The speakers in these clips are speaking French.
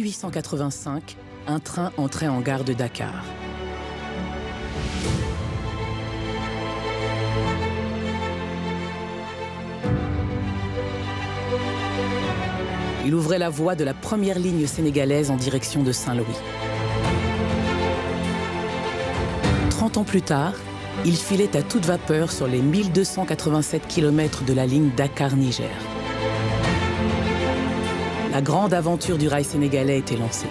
1885, un train entrait en gare de Dakar. Il ouvrait la voie de la première ligne sénégalaise en direction de Saint-Louis. 30 ans plus tard, il filait à toute vapeur sur les 1287 km de la ligne Dakar-Niger. La grande aventure du rail sénégalais était lancée.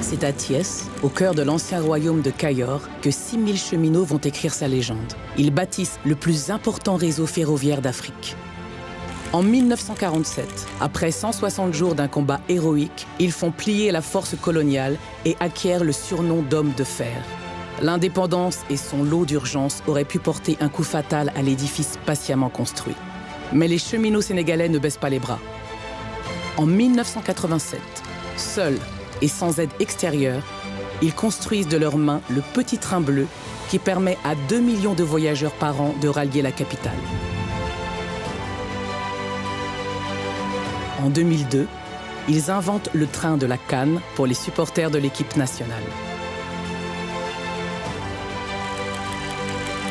C'est à Thiès, au cœur de l'ancien royaume de Kayor, que 6000 cheminots vont écrire sa légende. Ils bâtissent le plus important réseau ferroviaire d'Afrique. En 1947, après 160 jours d'un combat héroïque, ils font plier la force coloniale et acquièrent le surnom d'hommes de fer. L'indépendance et son lot d'urgence auraient pu porter un coup fatal à l'édifice patiemment construit. Mais les cheminots sénégalais ne baissent pas les bras. En 1987, seuls et sans aide extérieure, ils construisent de leurs mains le petit train bleu qui permet à 2 millions de voyageurs par an de rallier la capitale. En 2002, ils inventent le train de la CAN pour les supporters de l'équipe nationale.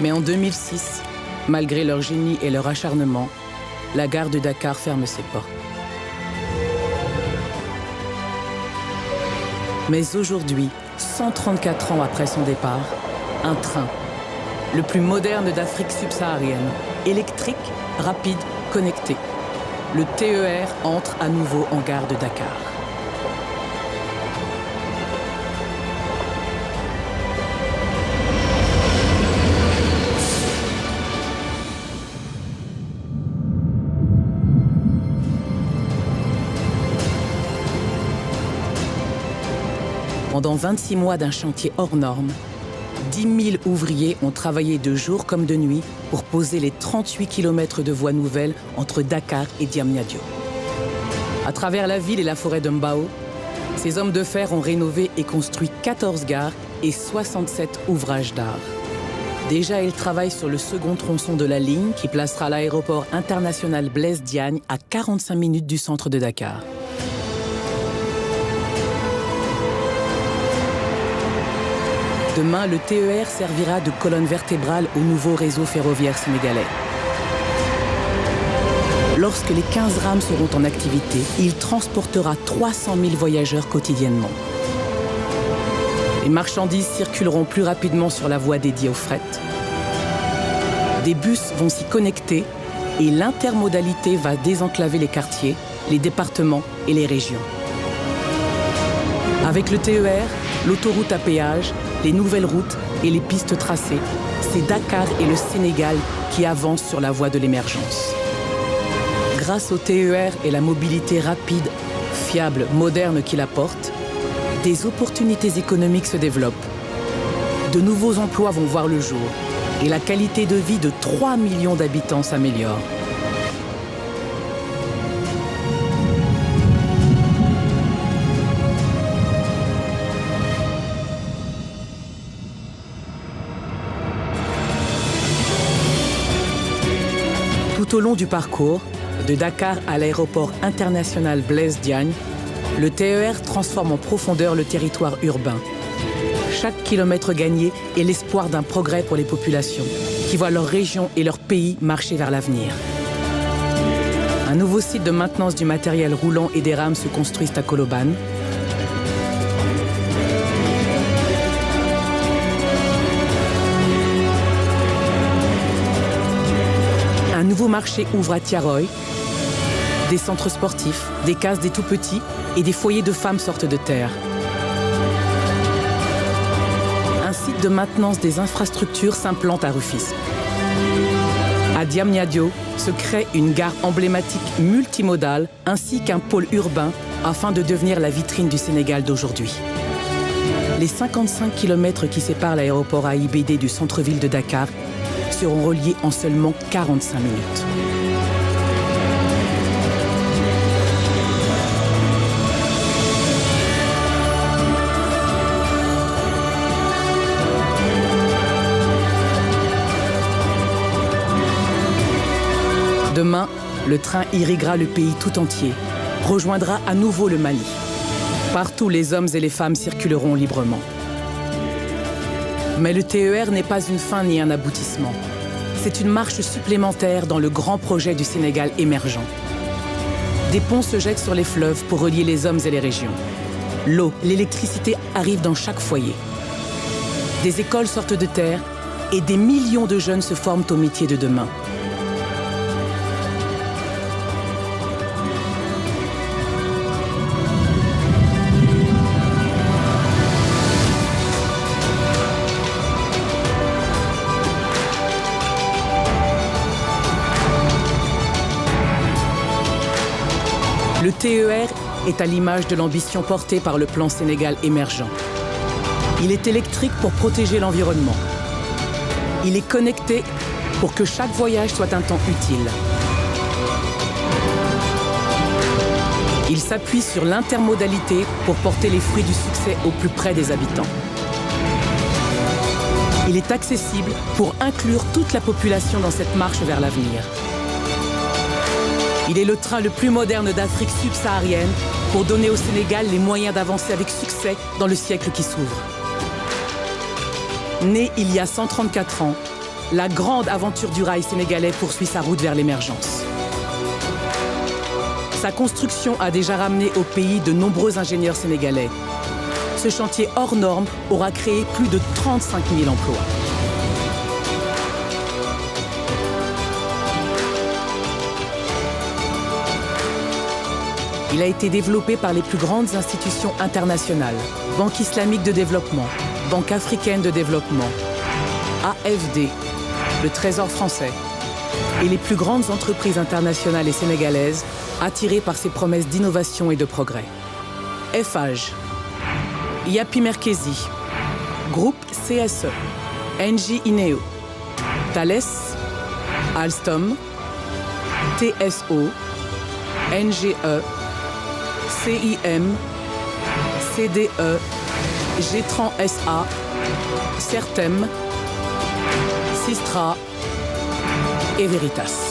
Mais en 2006, malgré leur génie et leur acharnement, la gare de Dakar ferme ses portes. Mais aujourd'hui, 134 ans après son départ, un train, le plus moderne d'Afrique subsaharienne, électrique, rapide, connecté. Le TER entre à nouveau en gare de Dakar. Pendant 26 mois d'un chantier hors norme, 10 000 ouvriers ont travaillé de jour comme de nuit pour poser les 38 km de voies nouvelles entre Dakar et Diamniadio. À travers la ville et la forêt de Mbao, ces hommes de fer ont rénové et construit 14 gares et 67 ouvrages d'art. Déjà, ils travaillent sur le second tronçon de la ligne qui placera l'aéroport international Blaise Diagne à 45 minutes du centre de Dakar. Demain, le TER servira de colonne vertébrale au nouveau réseau ferroviaire sénégalais. Lorsque les 15 rames seront en activité, il transportera 300 000 voyageurs quotidiennement. Les marchandises circuleront plus rapidement sur la voie dédiée au fret. Des bus vont s'y connecter et l'intermodalité va désenclaver les quartiers, les départements et les régions. Avec le TER, l'autoroute à péage, les nouvelles routes et les pistes tracées, c'est Dakar et le Sénégal qui avancent sur la voie de l'émergence. Grâce au TER et la mobilité rapide, fiable, moderne qu'il apporte, des opportunités économiques se développent. De nouveaux emplois vont voir le jour et la qualité de vie de 3 millions d'habitants s'améliore. Tout au long du parcours, de Dakar à l'aéroport international Blaise Diagne, le TER transforme en profondeur le territoire urbain. Chaque kilomètre gagné est l'espoir d'un progrès pour les populations, qui voient leur région et leur pays marcher vers l'avenir. Un nouveau site de maintenance du matériel roulant et des rames se construisent à Colobane. Un nouveau marché ouvre à Tiaroy. Des centres sportifs, des cases des tout-petits et des foyers de femmes sortent de terre. Un site de maintenance des infrastructures s'implante à Rufisque. À Diamniadio se crée une gare emblématique multimodale ainsi qu'un pôle urbain afin de devenir la vitrine du Sénégal d'aujourd'hui. Les 55 km qui séparent l'aéroport AIBD du centre-ville de Dakar seront reliés en seulement 45 minutes. Demain, le train irriguera le pays tout entier, rejoindra à nouveau le Mali. Partout, les hommes et les femmes circuleront librement. Mais le TER n'est pas une fin ni un aboutissement. C'est une marche supplémentaire dans le grand projet du Sénégal émergent. Des ponts se jettent sur les fleuves pour relier les hommes et les régions. L'eau, l'électricité arrivent dans chaque foyer. Des écoles sortent de terre et des millions de jeunes se forment au métier de demain. Le TER est à l'image de l'ambition portée par le plan Sénégal émergent. Il est électrique pour protéger l'environnement. Il est connecté pour que chaque voyage soit un temps utile. Il s'appuie sur l'intermodalité pour porter les fruits du succès au plus près des habitants. Il est accessible pour inclure toute la population dans cette marche vers l'avenir. Il est le train le plus moderne d'Afrique subsaharienne pour donner au Sénégal les moyens d'avancer avec succès dans le siècle qui s'ouvre. Né il y a 134 ans, la grande aventure du rail sénégalais poursuit sa route vers l'émergence. Sa construction a déjà ramené au pays de nombreux ingénieurs sénégalais. Ce chantier hors norme aura créé plus de 35 000 emplois. Il a été développé par les plus grandes institutions internationales, Banque islamique de développement, Banque africaine de développement, AFD, le Trésor français et les plus grandes entreprises internationales et sénégalaises attirées par ses promesses d'innovation et de progrès. Eiffage, Yapi Merkezi, Groupe CSE, Engie Ineo, Thales, Alstom, TSO, NGE, CIM, CDE, Gétran SA, Certem, Sistra et Veritas.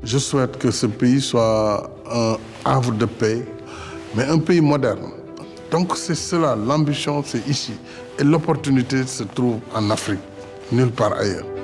Je souhaite que ce pays soit un havre de paix, mais un pays moderne. Donc c'est cela, l'ambition c'est ici. Et l'opportunité se trouve en Afrique, nulle part ailleurs.